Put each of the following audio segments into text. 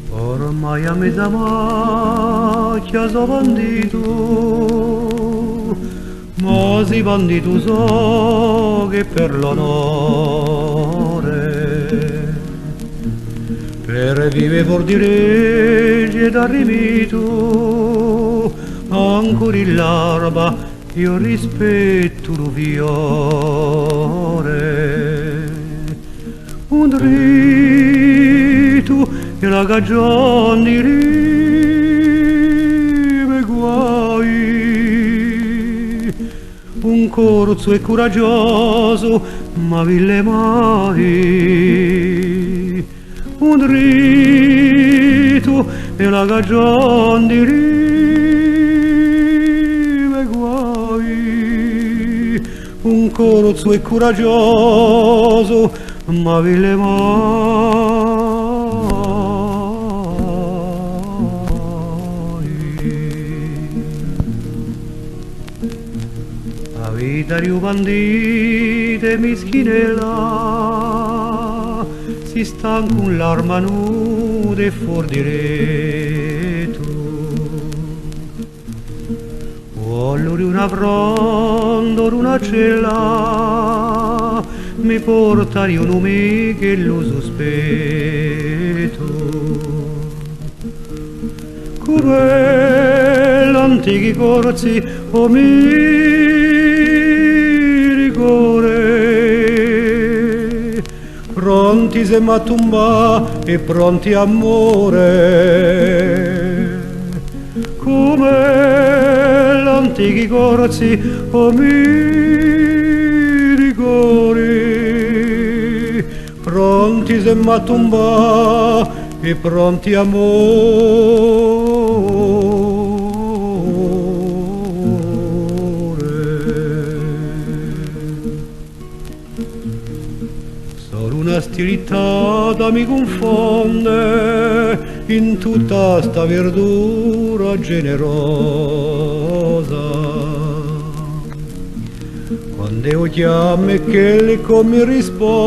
Ormai a mezza macchia so bandito, ma si bandito so che per l'onore, per vive fuor di regge ed arrivito, ancora in l'alba io rispetto lo fiore, un dritto e la cagione di rime guai, un corso e coraggioso ma ville mai, un dritto e la cagione di rime guai, un corso e coraggioso ma ville mai. La vita di un bandito e mischinella si stanca con l'arma nuda e fuori di retto. Vuole di una fronda o una cella mi porta di un nome che lo sospetto. Come l'antichi corsi o mi rigore, pronti se m'attumba e pronti amore. Come l'antichi corsi o mi rigore, pronti se m'attumba e pronti amore. Solo una stilitata mi confonde in tutta sta verdura generosa. Quando io chiamo e che l'eco mi risponde,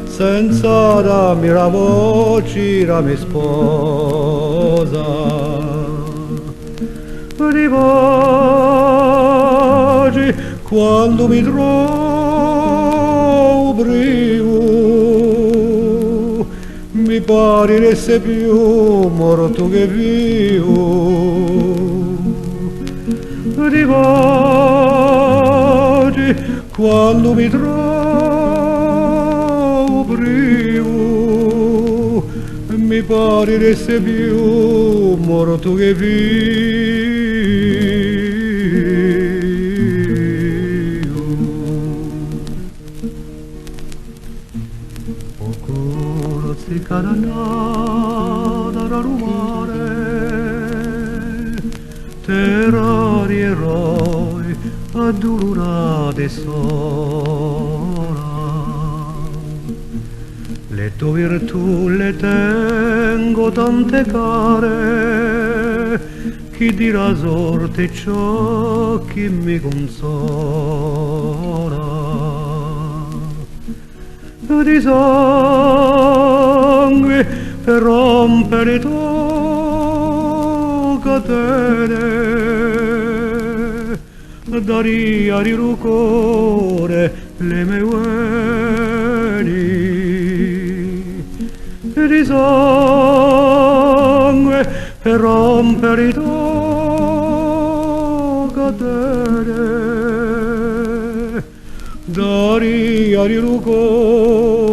senza darmi la voce la mia sposa. Rivoci quando mi trovo privo, mi pare di essere più morto che vivo. Rivoci quando mi trovo privo, mi pare di essere più morto che vivo. O corsi cananata da rumore, terrari eroi addolorate sora. Le tue virtù le tengo tante care, chi dirà sorte ciò che mi consola. Di sangue per rompere tue catene, daria di rucore le mie veni. Di sangue per rompere tue catene, daria di rucore